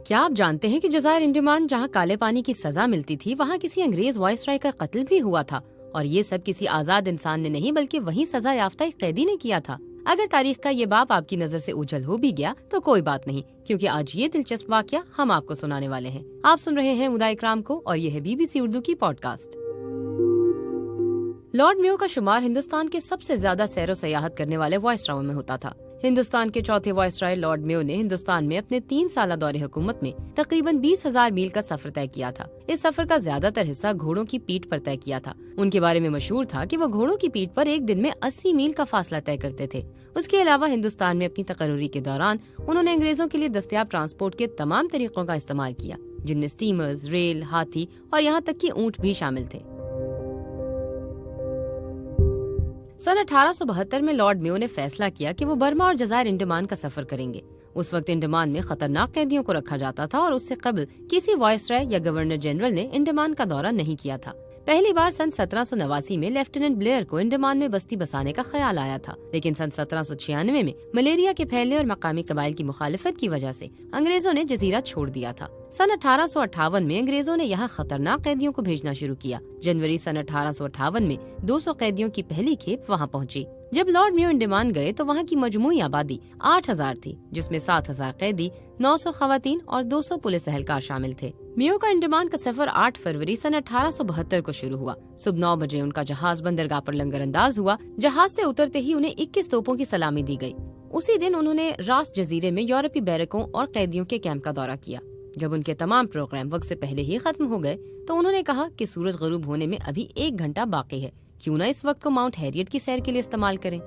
क्या आप जानते हैं कि जज़ायर अंडमान, जहां काले पानी की सजा मिलती थी, वहां किसी अंग्रेज वाइसराय का कत्ल भी हुआ था। और ये सब किसी आजाद इंसान ने नहीं, बल्कि वही सजा याफ्ता एक कैदी ने किया था। अगर तारीख का ये बाब आपकी नजर से ओझल हो भी गया तो कोई बात नहीं, क्योंकि आज ये दिलचस्प वाकया हम आपको सुनाने वाले हैं। आप सुन रहे हैं मुदा इकराम को और ये है BBC उर्दू की पॉडकास्ट। लॉर्ड मेयो का शुमार हिंदुस्तान के सबसे ज्यादा सैरो सयाहत करने वाले वाइसरायों में होता था। हिंदुस्तान के चौथे वाइसराय लॉर्ड मेयो ने हिंदुस्तान में अपने 3 साल दौरे हुकूमत में तकरीबन 20,000 मील का सफर तय किया था। इस सफर का ज्यादातर हिस्सा घोड़ों की पीठ पर तय किया था। उनके बारे में मशहूर था कि वो घोड़ों की पीठ पर एक दिन में 80 मील का फासला तय करते थे। उसके अलावा हिंदुस्तान में अपनी तकर्री के दौरान उन्होंने अंग्रेजों के लिए दस्तयाब ट्रांसपोर्ट के तमाम तरीकों का इस्तेमाल किया, जिनमें स्टीमर्स, रेल, हाथी और यहाँ तक कि ऊँट भी शामिल थे। सन 1872 में लॉर्ड मेयो ने फैसला किया कि वो बर्मा और जज़ायर अंडमान का सफर करेंगे। उस वक्त अंडमान में खतरनाक कैदियों को रखा जाता था और उससे कबल किसी वाइसराय या गवर्नर जनरल ने अंडमान का दौरा नहीं किया था। पहली बार सन 1789 में लेफ्टिनेंट ब्लेयर को अंडमान में बस्ती बसाने का ख्याल आया था, लेकिन सन 1796 में मलेरिया के फैलने और मकामी कबाइल की मुखालिफत की वजह से अंग्रेजों ने जजीरा छोड़ दिया था। सन 1858 में अंग्रेजों ने यहाँ खतरनाक कैदियों को भेजना शुरू किया। जनवरी सन 1858 में 200 कैदियों की पहली खेप वहाँ पहुँची। जब लॉर्ड मेयो अंडमान गए तो वहाँ की मजमूई आबादी 8,000 थी, जिसमें 7,000 कैदी, 900 खवातीन और 200 पुलिस एहलकार शामिल थे। मेयो का अंडमान का सफर 8 फरवरी सन 1872 को शुरू हुआ। सुबह 9 बजे उनका जहाज बंदरगाह पर लंगरअंदाज हुआ। जहाज से उतरते ही उन्हें 21 तोपों की सलामी दी गई। उसी दिन उन्होंने रास जजीरे में यूरोपीय बैरकों और कैदियों के कैंप का दौरा किया। जब उनके तमाम प्रोग्राम वक्त से पहले ही खत्म हो गए तो उन्होंने कहा कि सूरज गरूब होने में अभी 1 घंटा बाकी है, क्यों ना इस वक्त को माउंट हैरियट की सैर के लिए इस्तेमाल करें।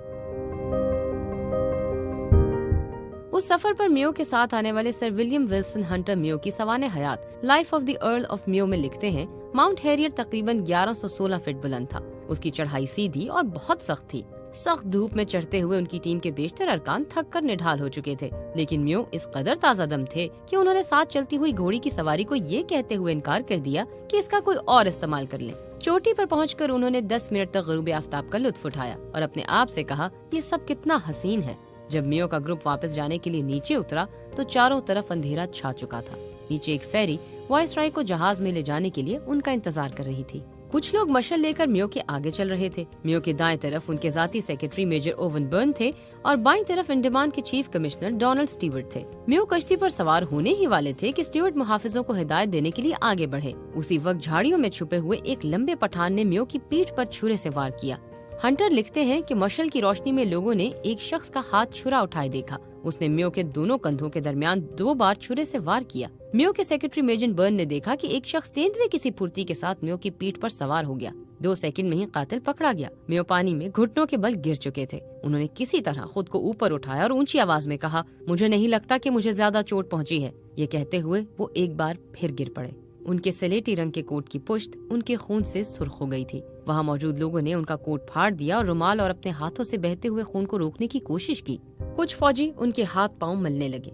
उस सफर पर मेयो के साथ आने वाले sir William Wilson Hunter Mayo की सवाने हयात life of the Earl of Mayo में लिखते हैं, माउंट हैरियट तकरीबन 1116 फीट बुलंद था। उसकी चढ़ाई सीधी और बहुत सख्त थी। सख्त धूप में चढ़ते हुए उनकी टीम के बेशतर अरकान थक कर निढाल हो चुके थे, लेकिन मेयो इस कदर ताजा दम थे कि उन्होंने साथ चलती हुई घोड़ी की सवारी को ये कहते हुए इनकार कर दिया कि इसका कोई और इस्तेमाल कर लें। चोटी पर पहुंचकर उन्होंने 10 मिनट तक गरूब आफ्ताब का लुत्फ उठाया और अपने आप से कहा, ये सब कितना हसीन है। जब मेयो का ग्रुप वापस जाने के लिए नीचे उतरा तो चारों तरफ अंधेरा छा चुका था। नीचे एक फेरी वाइसराय को जहाज में ले जाने के लिए उनका इंतजार कर रही थी। कुछ लोग मशल लेकर मेयो के आगे चल रहे थे। मेयो के दाएं तरफ उनके जाती सेक्रेटरी मेजर ओवन बर्न थे और बाईं तरफ अंडमान के चीफ कमिश्नर डोनाल्ड स्टीवर्ट थे। मेयो कश्ती पर सवार होने ही वाले थे कि स्टीवर्ट मुहाफिजों को हिदायत देने के लिए आगे बढ़े। उसी वक्त झाड़ियों में छुपे हुए एक लंबे पठान ने मेयो की पीठ पर छुरे से वार किया। हंटर लिखते हैं कि मशल की रोशनी में लोगों ने एक शख्स का हाथ छुरा उठाए देखा। उसने मेयो के दोनों कंधों के दरमियान 2 बार छुरे से वार किया। मेयो के सेक्रेटरी मेजर बर्न ने देखा कि एक शख्स तेंदुए किसी फुर्ती के साथ मेयो की पीठ पर सवार हो गया। 2 सेकंड में ही कातिल पकड़ा गया। मेयो पानी में घुटनों के बल गिर चुके थे। उन्होंने किसी तरह खुद को ऊपर उठाया और ऊंची आवाज में कहा, मुझे नहीं लगता कि मुझे ज्यादा चोट पहुंची है। ये कहते हुए वो एक बार फिर गिर पड़े। उनके सलेटी रंग के कोट की पुश्त उनके खून से सुर्ख हो गई थी। वहाँ मौजूद लोगों ने उनका कोट फाड़ दिया और रुमाल और अपने हाथों से बहते हुए खून को रोकने की कोशिश की। कुछ फौजी उनके हाथ पांव मलने लगे।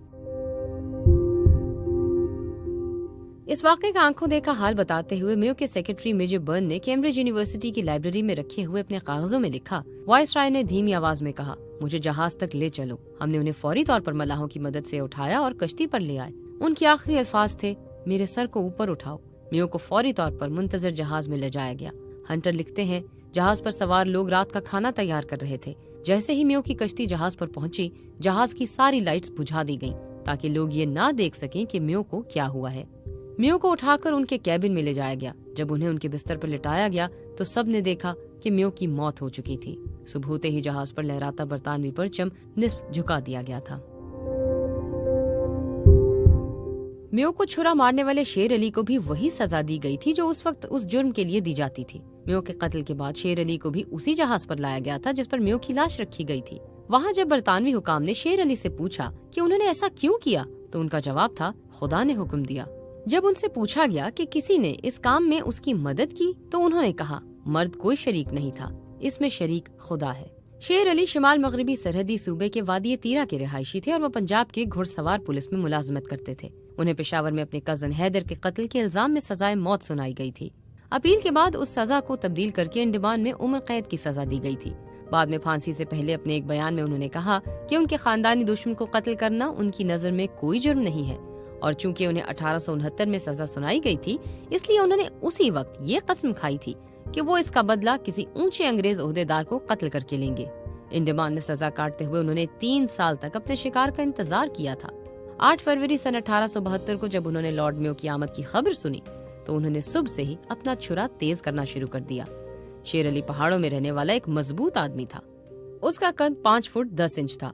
इस वाक़े का आंखों देखा हाल बताते हुए मेयो के सेक्रेटरी मेजर बर्न ने कैम्ब्रिज यूनिवर्सिटी की लाइब्रेरी में रखे हुए अपने कागजों में लिखा, वाइसराय ने धीमी आवाज में कहा, मुझे जहाज तक ले चलो। हमने उन्हें फौरी तौर पर मलाहों की मदद से उठाया और कश्ती पर ले आए। उनके आखिरी अल्फाज थे, मेरे सर को ऊपर उठाओ। मेयो को फौरी तौर पर मुंतजर जहाज में ले जाया गया। हंटर लिखते हैं, जहाज पर सवार लोग रात का खाना तैयार कर रहे थे। जैसे ही मेयो की कश्ती जहाज पर पहुंची, जहाज की सारी लाइट्स बुझा दी गईं, ताकि लोग ये ना देख सकें कि मेयो को क्या हुआ है। मेयो को उठाकर उनके कैबिन में ले जाया गया। जब उन्हें उनके बिस्तर पर लिटाया गया तो सब ने देखा कि मेयो की मौत हो चुकी थी। सुबह होते ही जहाज पर लहराता बरतानवी परचम निस्फ झुका दिया गया था। मेयो को छुरा मारने वाले शेर अली को भी वही सजा दी गई थी जो उस वक्त उस जुर्म के लिए दी जाती थी। मेयो के कत्ल के बाद शेर अली को भी उसी जहाज पर लाया गया था जिस पर मेयो की लाश रखी गई थी। वहाँ जब बरतानवी हुकाम ने शेर अली से पूछा कि उन्होंने ऐसा क्यों किया, तो उनका जवाब था, खुदा ने हुक्म दिया। जब उनसे पूछा गया कि किसी ने इस काम में उसकी मदद की, तो उन्होंने कहा, मर्द कोई शरीक नहीं था, इसमें शरीक खुदा है। शेर अली शिमाल मगरबी सरहदी सूबे के वादी तीरा के रिहायशी थे और वो पंजाब के घुड़सवार पुलिस में मुलाजमत करते थे। उन्हें पेशावर में अपने कजन हैदर के कत्ल के इल्जाम में सजाए मौत सुनाई गई थी। अपील के बाद उस सजा को तब्दील करके अंडमान में उम्र कैद की सजा दी गई थी। बाद में फांसी से पहले अपने एक बयान में उन्होंने कहा कि उनके खानदानी दुश्मन को कत्ल करना उनकी नजर में कोई जुर्म नहीं है और चूंकि उन्हें 1869 में सजा सुनाई गई थी, इसलिए उन्होंने उसी वक्त ये कसम खाई थी कि वो इसका बदला किसी ऊंचे अंग्रेज ओहदेदार को कत्ल करके लेंगे। इंडमान में सजा काटते हुए उन्होंने 3 साल तक अपने शिकार का इंतजार किया था। 8 फरवरी सन 1872 को जब उन्होंने लॉर्ड मेयो की आमद की खबर सुनी तो उन्होंने सुबह से ही अपना छुरा तेज करना शुरू कर दिया। शेर अली पहाड़ों में रहने वाला एक मजबूत आदमी था। उसका कद 5 फुट 10 इंच था।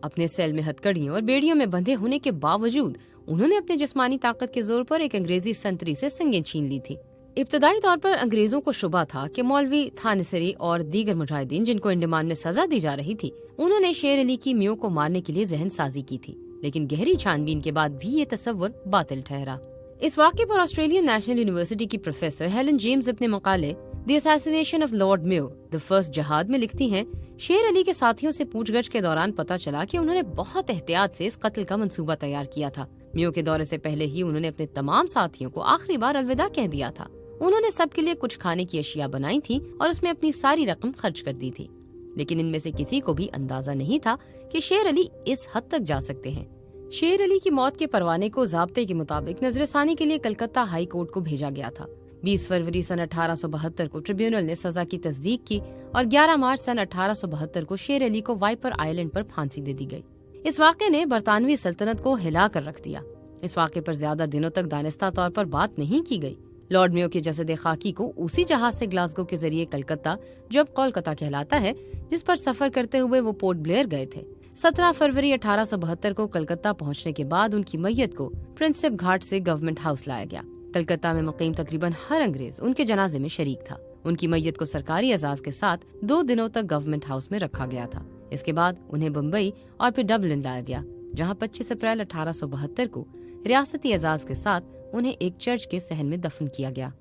अपने सेल में हथकड़ियों और बेड़ियों में बंधे होने के बावजूद उन्होंने अपने जिस्मानी ताकत के जोर पर एक अंग्रेजी संतरी से संगीन छीन ली थी। इब्तदाई तौर पर अंग्रेजों को शुबा था कि मौलवी थानेसरी और दीगर मुजाहिदीन जिनको इंडमान में सजा दी जा रही थी, उन्होंने शेर अली की मियो को मारने के लिए जहन साजी की थी, लेकिन गहरी छानबीन के बाद भी ये तस्वर बातिल ठहरा। इस वाक़े पर ऑस्ट्रेलियन नेशनल यूनिवर्सिटी की प्रोफेसर हेलन जेम्स अपने मकाले the assassination of Lord Mayo the first जहाद में लिखती हैं, शेर अली के साथियों से पूछगछ के दौरान पता चला कि उन्होंने बहुत एहतियात से इस कत्ल का मंसूबा तैयार किया था। मियो के दौरे से पहले ही उन्होंने अपने तमाम साथियों को आखिरी बार अलविदा कह दिया था। उन्होंने सबके लिए कुछ खाने की अशिया बनाई थी और उसमें अपनी सारी रकम खर्च कर दी थी, लेकिन इनमें से किसी को भी अंदाजा नहीं था कि शेर अली इस हद तक जा सकते हैं। शेर अली की मौत के परवाने को ज़ाब्ते के मुताबिक नजरसानी के लिए कलकत्ता हाई कोर्ट को भेजा गया था। 20 फरवरी सन 1872 को ट्रिब्यूनल ने सजा की तस्दीक की और 11 मार्च सन 1872 को शेर अली को वाइपर आइलैंड पर फांसी दे दी गई। इस वाक़े ने बरतानवी सल्तनत को हिला कर रख दिया। इस वाक़े पर ज्यादा दिनों तक दानिस्ता तौर पर बात नहीं की गई। लॉर्ड मेयो के जसद खाकी को उसी जहाज से ग्लासगो के जरिए कलकत्ता, जो अब कोलकाता कहलाता है, जिस पर सफर करते हुए वो पोर्ट ब्लेयर गए थे। 17 फरवरी 1872 को कलकत्ता पहुंचने के बाद उनकी मैयत को प्रिंसेप घाट से गवर्नमेंट हाउस लाया गया। कलकत्ता में मुकीम तकरीबन हर अंग्रेज उनके जनाजे में शरीक था। उनकी मैयत को सरकारी एजाज के साथ 2 दिनों तक गवर्नमेंट हाउस में रखा गया था। इसके बाद उन्हें बम्बई और फिर डबलिन लाया गया, जहां 25 अप्रैल 1872 को रियासती एजाज के साथ उन्हें एक चर्च के सहन में दफन किया गया।